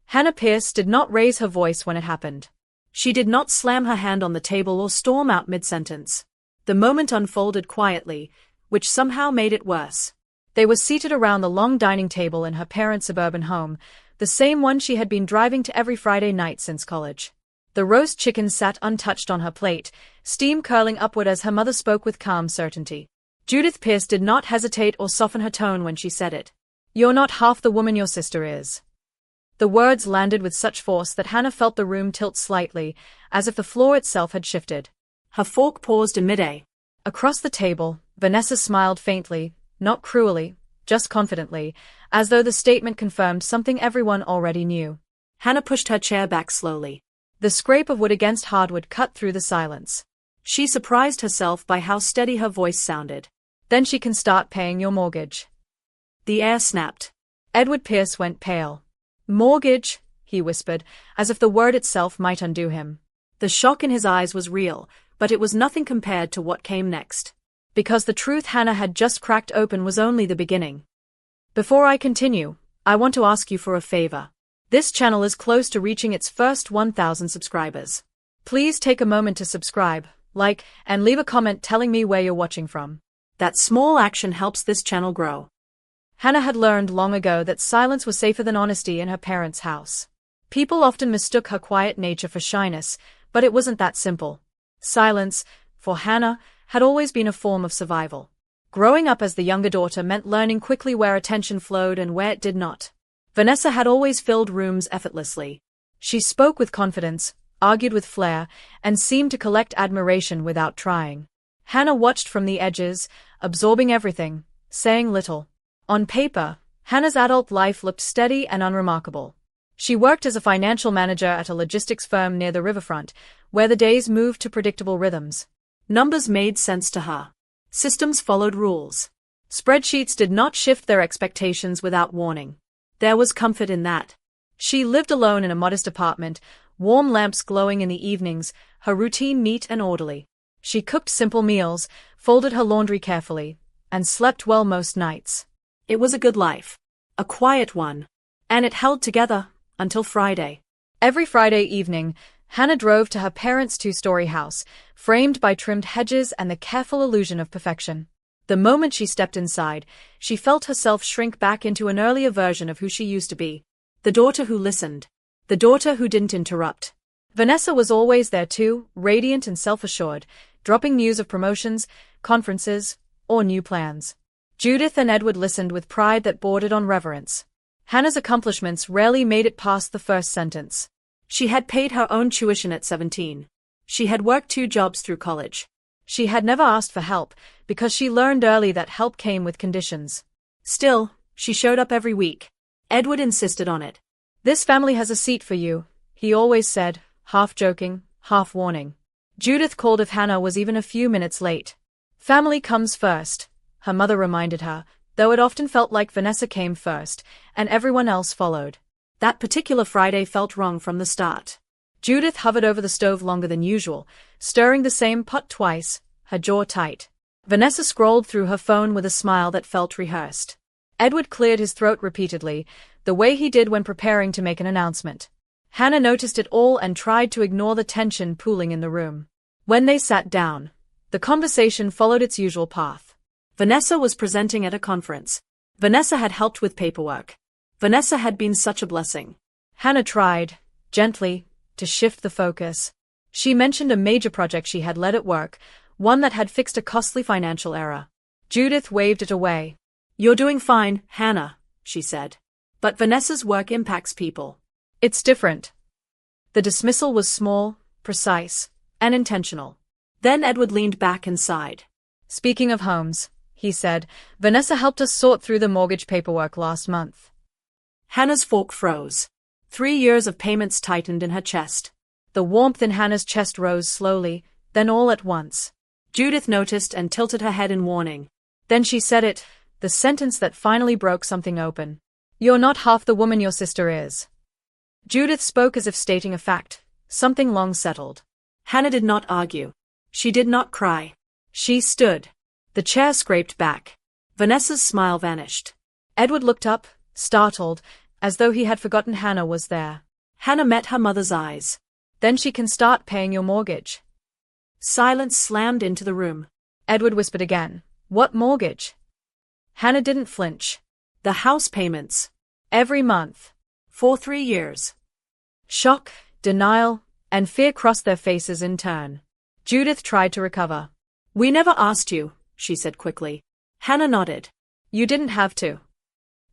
Hannah Pierce did not raise her voice when it happened. She did not slam her hand on the table or storm out mid-sentence. The moment unfolded quietly, which somehow made it worse. They were seated around the long dining table in her parents' suburban home, the same one she had been driving to every Friday night since college. The roast chicken sat untouched on her plate, steam curling upward as her mother spoke with calm certainty. Judith Pierce did not hesitate or soften her tone when she said it. "You're not half the woman your sister is." The words landed with such force that Hannah felt the room tilt slightly, as if the floor itself had shifted. Her fork paused in mid-air. Across the table, Vanessa smiled faintly, not cruelly, just confidently, as though the statement confirmed something everyone already knew. Hannah pushed her chair back slowly. The scrape of wood against hardwood cut through the silence. She surprised herself by how steady her voice sounded. "Then she can start paying your mortgage." The air snapped. Edward Pierce went pale. "Mortgage," he whispered, as if the word itself might undo him. The shock in his eyes was real, but it was nothing compared to what came next. Because the truth Hannah had just cracked open was only the beginning. "Before I continue, I want to ask you for a favor. This channel is close to reaching its first 1,000 subscribers. Please take a moment to subscribe, like, and leave a comment telling me where you're watching from. That small action helps this channel grow." Hannah had learned long ago that silence was safer than honesty in her parents' house. People often mistook her quiet nature for shyness, but it wasn't that simple. Silence, for Hannah, had always been a form of survival. Growing up as the younger daughter meant learning quickly where attention flowed and where it did not. Vanessa had always filled rooms effortlessly. She spoke with confidence, argued with flair, and seemed to collect admiration without trying. Hannah watched from the edges, absorbing everything, saying little. On paper, Hannah's adult life looked steady and unremarkable. She worked as a financial manager at a logistics firm near the riverfront, where the days moved to predictable rhythms. Numbers made sense to her. Systems followed rules. Spreadsheets did not shift their expectations without warning. There was comfort in that. She lived alone in a modest apartment, warm lamps glowing in the evenings, her routine neat and orderly. She cooked simple meals, folded her laundry carefully, and slept well most nights. It was a good life. A quiet one. And it held together, until Friday. Every Friday evening, Hannah drove to her parents' two-story house, framed by trimmed hedges and the careful illusion of perfection. The moment she stepped inside, she felt herself shrink back into an earlier version of who she used to be. The daughter who listened. The daughter who didn't interrupt. Vanessa was always there too, radiant and self-assured, dropping news of promotions, conferences, or new plans. Judith and Edward listened with pride that bordered on reverence. Hannah's accomplishments rarely made it past the first sentence. She had paid her own tuition at 17. She had worked 2 jobs through college. She had never asked for help, because she learned early that help came with conditions. Still, she showed up every week. Edward insisted on it. "This family has a seat for you," he always said, half joking, half warning. Judith called if Hannah was even a few minutes late. "Family comes first," her mother reminded her, though it often felt like Vanessa came first, and everyone else followed. That particular Friday felt wrong from the start. Judith hovered over the stove longer than usual, stirring the same pot twice, her jaw tight. Vanessa scrolled through her phone with a smile that felt rehearsed. Edward cleared his throat repeatedly, the way he did when preparing to make an announcement. Hannah noticed it all and tried to ignore the tension pooling in the room. When they sat down, the conversation followed its usual path. Vanessa was presenting at a conference. Vanessa had helped with paperwork. Vanessa had been such a blessing. Hannah tried, gently, to shift the focus. She mentioned a major project she had led at work, one that had fixed a costly financial error. Judith waved it away. "You're doing fine, Hannah," she said. "But Vanessa's work impacts people. It's different." The dismissal was small, precise, and intentional. Then Edward leaned back and sighed. "Speaking of homes," he said, "Vanessa helped us sort through the mortgage paperwork last month." Hannah's fork froze. 3 years of payments tightened in her chest. The warmth in Hannah's chest rose slowly, then all at once. Judith noticed and tilted her head in warning. Then she said it, the sentence that finally broke something open. "You're not half the woman your sister is." Judith spoke as if stating a fact, something long settled. Hannah did not argue. She did not cry. She stood. The chair scraped back. Vanessa's smile vanished. Edward looked up, startled, as though he had forgotten Hannah was there. Hannah met her mother's eyes. Then she can start paying your mortgage. Silence slammed into the room. Edward whispered again, "What mortgage?" Hannah didn't flinch. "The house payments. Every month. For 3 years." Shock, denial, and fear crossed their faces in turn. Judith tried to recover. "We never asked you," she said quickly. Hannah nodded. "You didn't have to."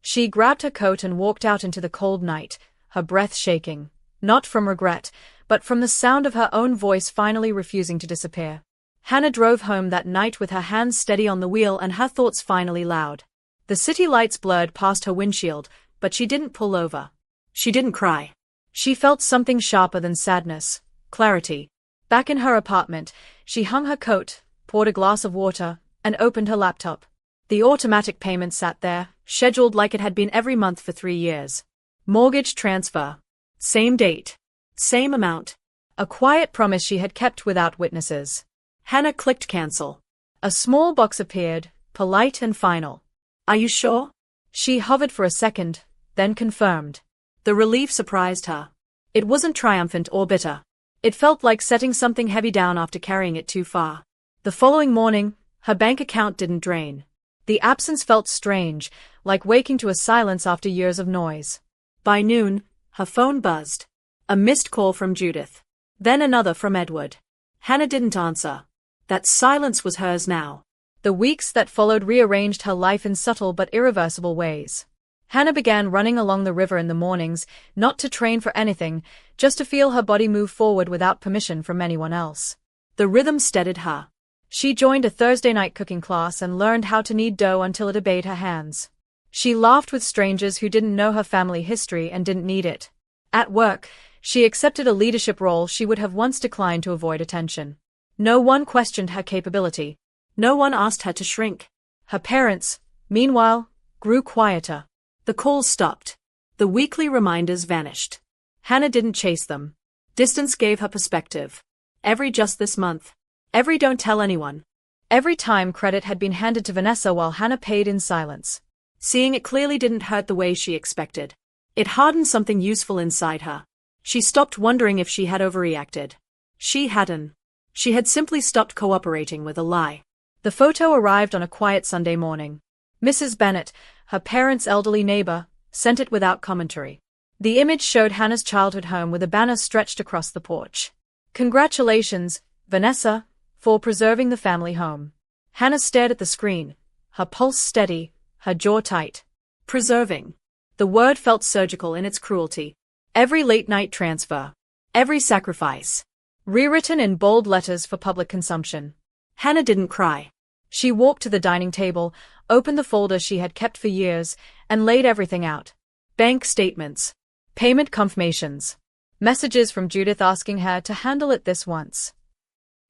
She grabbed her coat and walked out into the cold night, her breath shaking, not from regret, but from the sound of her own voice finally refusing to disappear. Hannah drove home that night with her hands steady on the wheel and her thoughts finally loud. The city lights blurred past her windshield, but she didn't pull over. She didn't cry. She felt something sharper than sadness, clarity. Back in her apartment, she hung her coat, poured a glass of water, and opened her laptop. The automatic payment sat there, scheduled like it had been every month for 3 years. Mortgage transfer. Same date. Same amount. A quiet promise she had kept without witnesses. Hannah clicked cancel. A small box appeared, polite and final. "Are you sure?" She hovered for a second, then confirmed. The relief surprised her. It wasn't triumphant or bitter. It felt like setting something heavy down after carrying it too far. The following morning, her bank account didn't drain. The absence felt strange, like waking to a silence after years of noise. By noon, her phone buzzed. A missed call from Judith. Then another from Edward. Hannah didn't answer. That silence was hers now. The weeks that followed rearranged her life in subtle but irreversible ways. Hannah began running along the river in the mornings, not to train for anything, just to feel her body move forward without permission from anyone else. The rhythm steadied her. She joined a Thursday night cooking class and learned how to knead dough until it obeyed her hands. She laughed with strangers who didn't know her family history and didn't need it. At work, she accepted a leadership role she would have once declined to avoid attention. No one questioned her capability. No one asked her to shrink. Her parents, meanwhile, grew quieter. The calls stopped. The weekly reminders vanished. Hannah didn't chase them. Distance gave her perspective. Every "just this month." Every "don't tell anyone." Every time credit had been handed to Vanessa while Hannah paid in silence. Seeing it clearly didn't hurt the way she expected. It hardened something useful inside her. She stopped wondering if she had overreacted. She hadn't. She had simply stopped cooperating with a lie. The photo arrived on a quiet Sunday morning. Mrs. Bennett, her parents' elderly neighbor, sent it without commentary. The image showed Hannah's childhood home with a banner stretched across the porch. "Congratulations, Vanessa, for preserving the family home." Hannah stared at the screen, her pulse steady, her jaw tight. Preserving. The word felt surgical in its cruelty. Every late-night transfer. Every sacrifice. Rewritten in bold letters for public consumption. Hannah didn't cry. She walked to the dining table, opened the folder she had kept for years, and laid everything out. Bank statements. Payment confirmations. Messages from Judith asking her to handle it this once.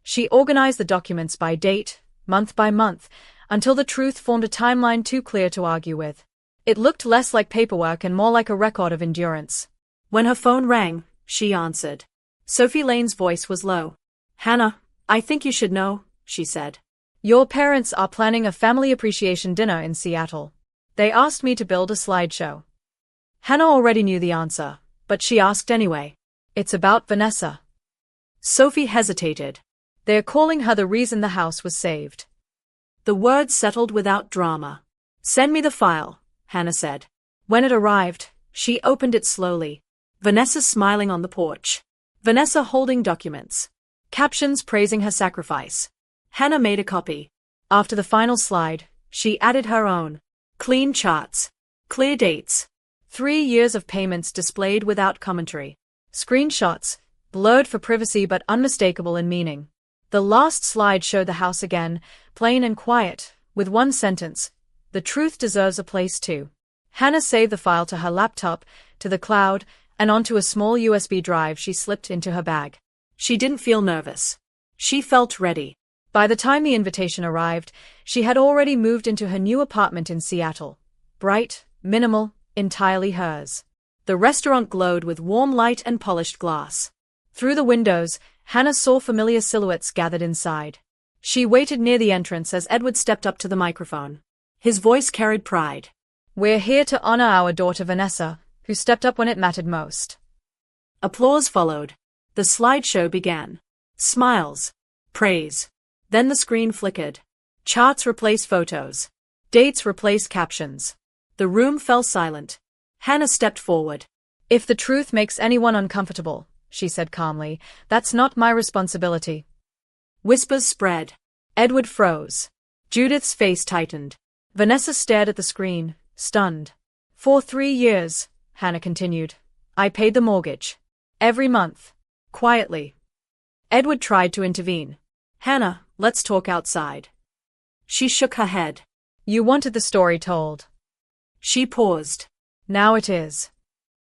She organized the documents by date, month by month, until the truth formed a timeline too clear to argue with. It looked less like paperwork and more like a record of endurance. When her phone rang, she answered. Sophie Lane's voice was low. "Hannah, I think you should know," she said. "Your parents are planning a family appreciation dinner in Seattle. They asked me to build a slideshow." Hannah already knew the answer, but she asked anyway. "It's about Vanessa." Sophie hesitated. "They're calling her the reason the house was saved." The words settled without drama. "Send me the file," Hannah said. When it arrived, she opened it slowly. Vanessa smiling on the porch. Vanessa holding documents. Captions praising her sacrifice. Hannah made a copy. After the final slide, she added her own. Clean charts. Clear dates. 3 years of payments displayed without commentary. Screenshots, blurred for privacy but unmistakable in meaning. The last slide showed the house again, plain and quiet, with one sentence: "The truth deserves a place too." Hannah saved the file to her laptop, to the cloud, and onto a small USB drive she slipped into her bag. She didn't feel nervous. She felt ready. By the time the invitation arrived, she had already moved into her new apartment in Seattle. Bright, minimal, entirely hers. The restaurant glowed with warm light and polished glass. Through the windows, Hannah saw familiar silhouettes gathered inside. She waited near the entrance as Edward stepped up to the microphone. His voice carried pride. "We're here to honor our daughter Vanessa, who stepped up when it mattered most. Applause followed. The slideshow began. Smiles. Praise. Then the screen flickered. Charts replaced photos. Dates replaced captions. The room fell silent. Hannah stepped forward. "If the truth makes anyone uncomfortable," she said calmly, "that's not my responsibility." Whispers spread. Edward froze. Judith's face tightened. Vanessa stared at the screen, stunned. "For 3 years," Hannah continued, "I paid the mortgage. Every month. Quietly." Edward tried to intervene. "Hannah, let's talk outside." She shook her head. "You wanted the story told." She paused. "Now it is."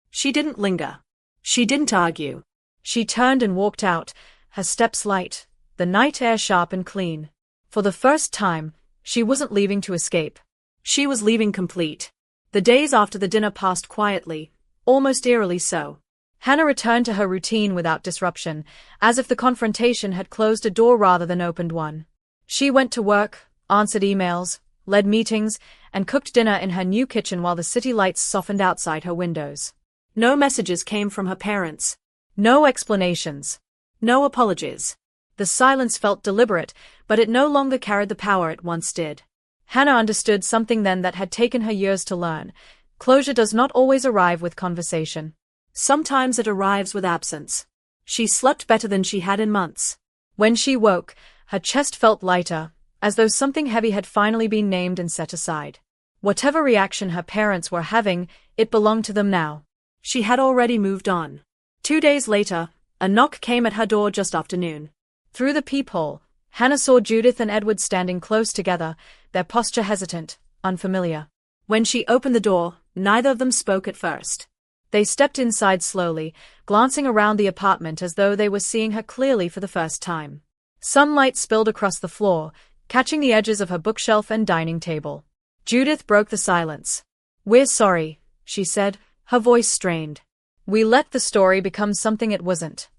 She didn't linger. She didn't argue. She turned and walked out, her steps light, the night air sharp and clean. For the first time, she wasn't leaving to escape. She was leaving complete. The days after the dinner passed quietly, almost eerily so. Hannah returned to her routine without disruption, as if the confrontation had closed a door rather than opened one. She went to work, answered emails, led meetings, and cooked dinner in her new kitchen while the city lights softened outside her windows. No messages came from her parents. No explanations. No apologies. The silence felt deliberate, but it no longer carried the power it once did. Hannah understood something then that had taken her years to learn. Closure does not always arrive with conversation. Sometimes it arrives with absence. She slept better than she had in months. When she woke, her chest felt lighter, as though something heavy had finally been named and set aside. Whatever reaction her parents were having, it belonged to them now. She had already moved on. 2 days later, a knock came at her door just after noon. Through the peephole, Hannah saw Judith and Edward standing close together, their posture hesitant, unfamiliar. When she opened the door, neither of them spoke at first. They stepped inside slowly, glancing around the apartment as though they were seeing her clearly for the first time. Sunlight spilled across the floor, catching the edges of her bookshelf and dining table. Judith broke the silence. "We're sorry," she said, her voice strained. "We let the story become something it wasn't."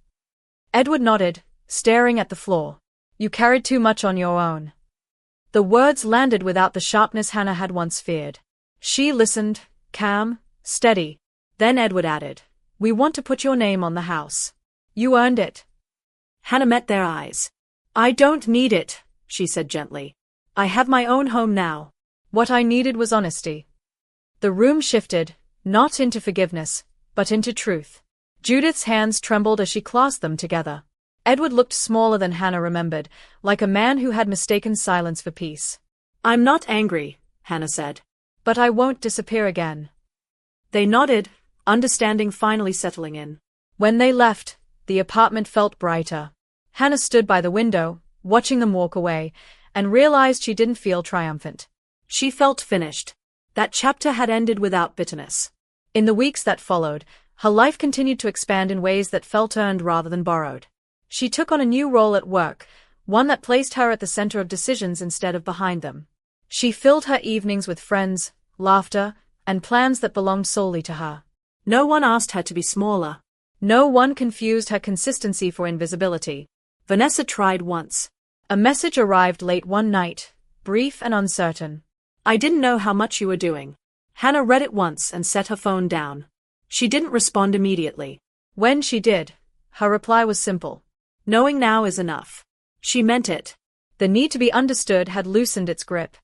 Edward nodded, staring at the floor. "You carried too much on your own." The words landed without the sharpness Hannah had once feared. She listened, calm, steady. Then Edward added, "We want to put your name on the house. You earned it." Hannah met their eyes. "I don't need it," she said gently. "I have my own home now. What I needed was honesty." The room shifted, not into forgiveness, but into truth. Judith's hands trembled as she clasped them together. Edward looked smaller than Hannah remembered, like a man who had mistaken silence for peace. "I'm not angry," Hannah said. "But I won't disappear again." They nodded, understanding finally settling in. When they left, the apartment felt brighter. Hannah stood by the window, watching them walk away, and realized she didn't feel triumphant. She felt finished. That chapter had ended without bitterness. In the weeks that followed, her life continued to expand in ways that felt earned rather than borrowed. She took on a new role at work, one that placed her at the center of decisions instead of behind them. She filled her evenings with friends, laughter, and plans that belonged solely to her. No one asked her to be smaller. No one confused her consistency for invisibility. Vanessa tried once. A message arrived late one night, brief and uncertain. "I didn't know how much you were doing." Hannah read it once and set her phone down. She didn't respond immediately. When she did, her reply was simple. "Knowing now is enough." She meant it. The need to be understood had loosened its grip.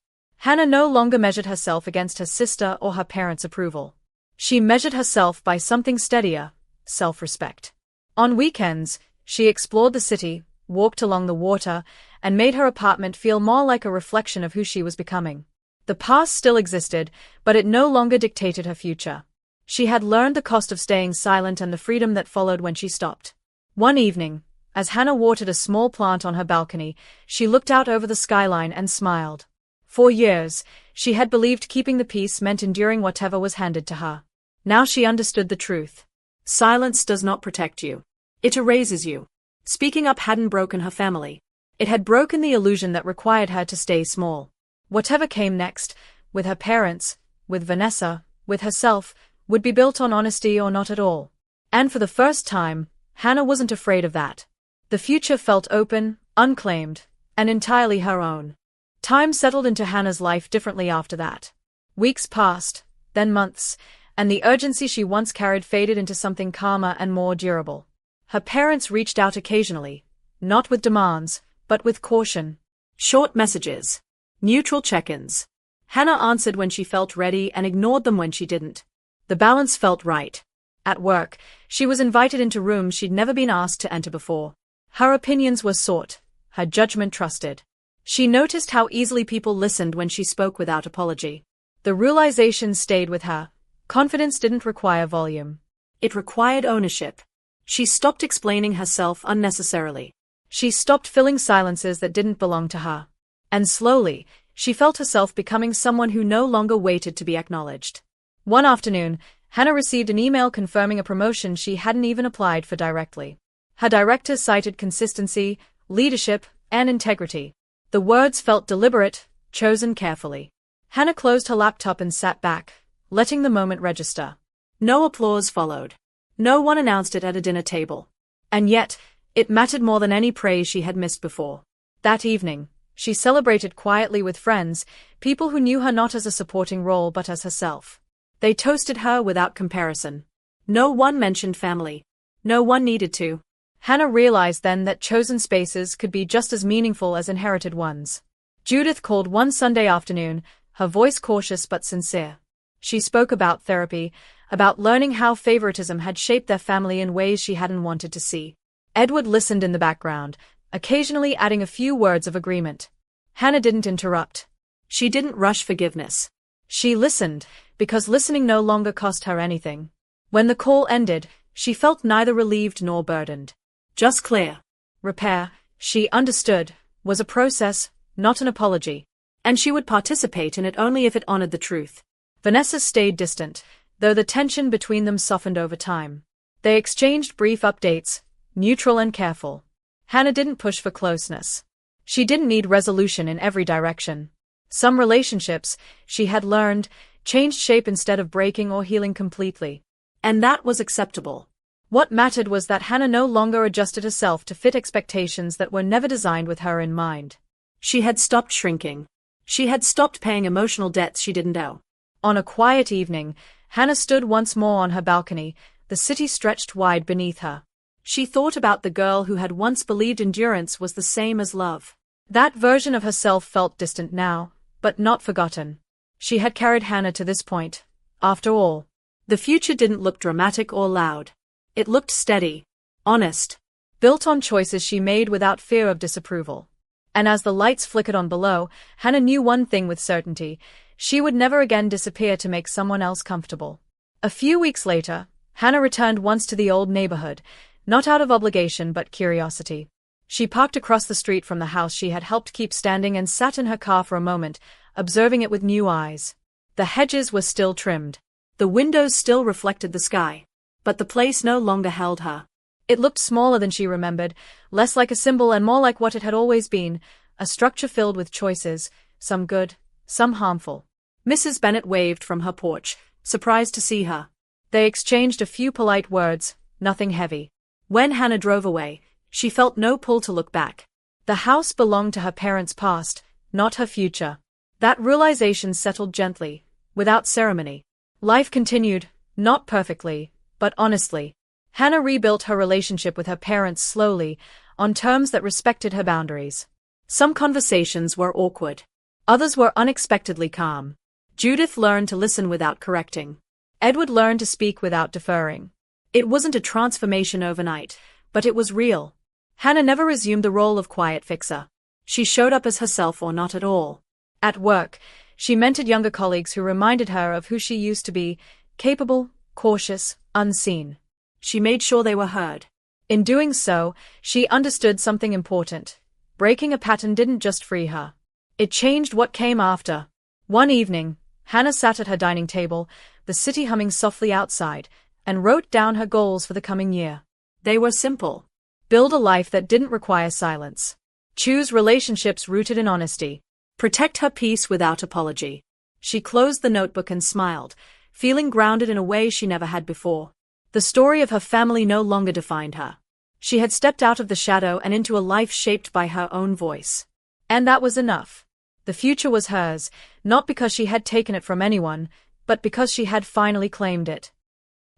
Hannah no longer measured herself against her sister or her parents' approval. She measured herself by something steadier, self-respect. On weekends, she explored the city, walked along the water, and made her apartment feel more like a reflection of who she was becoming. The past still existed, but it no longer dictated her future. She had learned the cost of staying silent and the freedom that followed when she stopped. One evening, as Hannah watered a small plant on her balcony, she looked out over the skyline and smiled. For years, she had believed keeping the peace meant enduring whatever was handed to her. Now she understood the truth. Silence does not protect you. It erases you. Speaking up hadn't broken her family. It had broken the illusion that required her to stay small. Whatever came next, with her parents, with Vanessa, with herself, would be built on honesty or not at all. And for the first time, Hannah wasn't afraid of that. The future felt open, unclaimed, and entirely her own. Time settled into Hannah's life differently after that. Weeks passed, then months, and the urgency she once carried faded into something calmer and more durable. Her parents reached out occasionally, not with demands, but with caution. Short messages. Neutral check-ins. Hannah answered when she felt ready and ignored them when she didn't. The balance felt right. At work, she was invited into rooms she'd never been asked to enter before. Her opinions were sought, her judgment trusted. She noticed how easily people listened when she spoke without apology. The realization stayed with her. Confidence didn't require volume. It required ownership. She stopped explaining herself unnecessarily. She stopped filling silences that didn't belong to her. And slowly, she felt herself becoming someone who no longer waited to be acknowledged. One afternoon, Hannah received an email confirming a promotion she hadn't even applied for directly. Her director cited consistency, leadership, and integrity. The words felt deliberate, chosen carefully. Hannah closed her laptop and sat back, letting the moment register. No applause followed. No one announced it at a dinner table. And yet, it mattered more than any praise she had missed before. That evening, she celebrated quietly with friends, people who knew her not as a supporting role but as herself. They toasted her without comparison. No one mentioned family. No one needed to. Hannah realized then that chosen spaces could be just as meaningful as inherited ones. Judith called one Sunday afternoon, her voice cautious but sincere. She spoke about therapy, about learning how favoritism had shaped their family in ways she hadn't wanted to see. Edward listened in the background, occasionally adding a few words of agreement. Hannah didn't interrupt. She didn't rush forgiveness. She listened, because listening no longer cost her anything. When the call ended, she felt neither relieved nor burdened. Just clear. Repair, she understood, was a process, not an apology. And she would participate in it only if it honored the truth. Vanessa stayed distant, though the tension between them softened over time. They exchanged brief updates, neutral and careful. Hannah didn't push for closeness. She didn't need resolution in every direction. Some relationships, she had learned, changed shape instead of breaking or healing completely. And that was acceptable. What mattered was that Hannah no longer adjusted herself to fit expectations that were never designed with her in mind. She had stopped shrinking. She had stopped paying emotional debts she didn't owe. On a quiet evening, Hannah stood once more on her balcony, the city stretched wide beneath her. She thought about the girl who had once believed endurance was the same as love. That version of herself felt distant now, but not forgotten. She had carried Hannah to this point. After all, the future didn't look dramatic or loud. It looked steady, honest, built on choices she made without fear of disapproval. And as the lights flickered on below, Hannah knew one thing with certainty: she would never again disappear to make someone else comfortable. A few weeks later, Hannah returned once to the old neighborhood, not out of obligation but curiosity. She parked across the street from the house she had helped keep standing and sat in her car for a moment, observing it with new eyes. The hedges were still trimmed. The windows still reflected the sky. But the place no longer held her. It looked smaller than she remembered, less like a symbol and more like what it had always been, a structure filled with choices, some good, some harmful. Mrs. Bennet waved from her porch, surprised to see her. They exchanged a few polite words, nothing heavy. When Hannah drove away, she felt no pull to look back. The house belonged to her parents' past, not her future. That realization settled gently, without ceremony. Life continued, not perfectly, but honestly. Hannah rebuilt her relationship with her parents slowly, on terms that respected her boundaries. Some conversations were awkward. Others were unexpectedly calm. Judith learned to listen without correcting. Edward learned to speak without deferring. It wasn't a transformation overnight, but it was real. Hannah never resumed the role of quiet fixer. She showed up as herself or not at all. At work, she mentored younger colleagues who reminded her of who she used to be: capable, cautious, unseen. She made sure they were heard. In doing so, she understood something important. Breaking a pattern didn't just free her. It changed what came after. One evening, Hannah sat at her dining table, the city humming softly outside, and wrote down her goals for the coming year. They were simple. Build a life that didn't require silence. Choose relationships rooted in honesty. Protect her peace without apology. She closed the notebook and smiled, feeling grounded in a way she never had before. The story of her family no longer defined her. She had stepped out of the shadow and into a life shaped by her own voice. And that was enough. The future was hers, not because she had taken it from anyone, but because she had finally claimed it.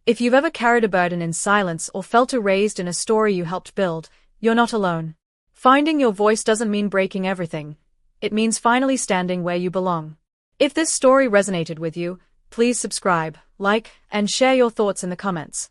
If you've ever carried a burden in silence or felt erased in a story you helped build, you're not alone. Finding your voice doesn't mean breaking everything. It means finally standing where you belong. If this story resonated with you, please subscribe, like, and share your thoughts in the comments.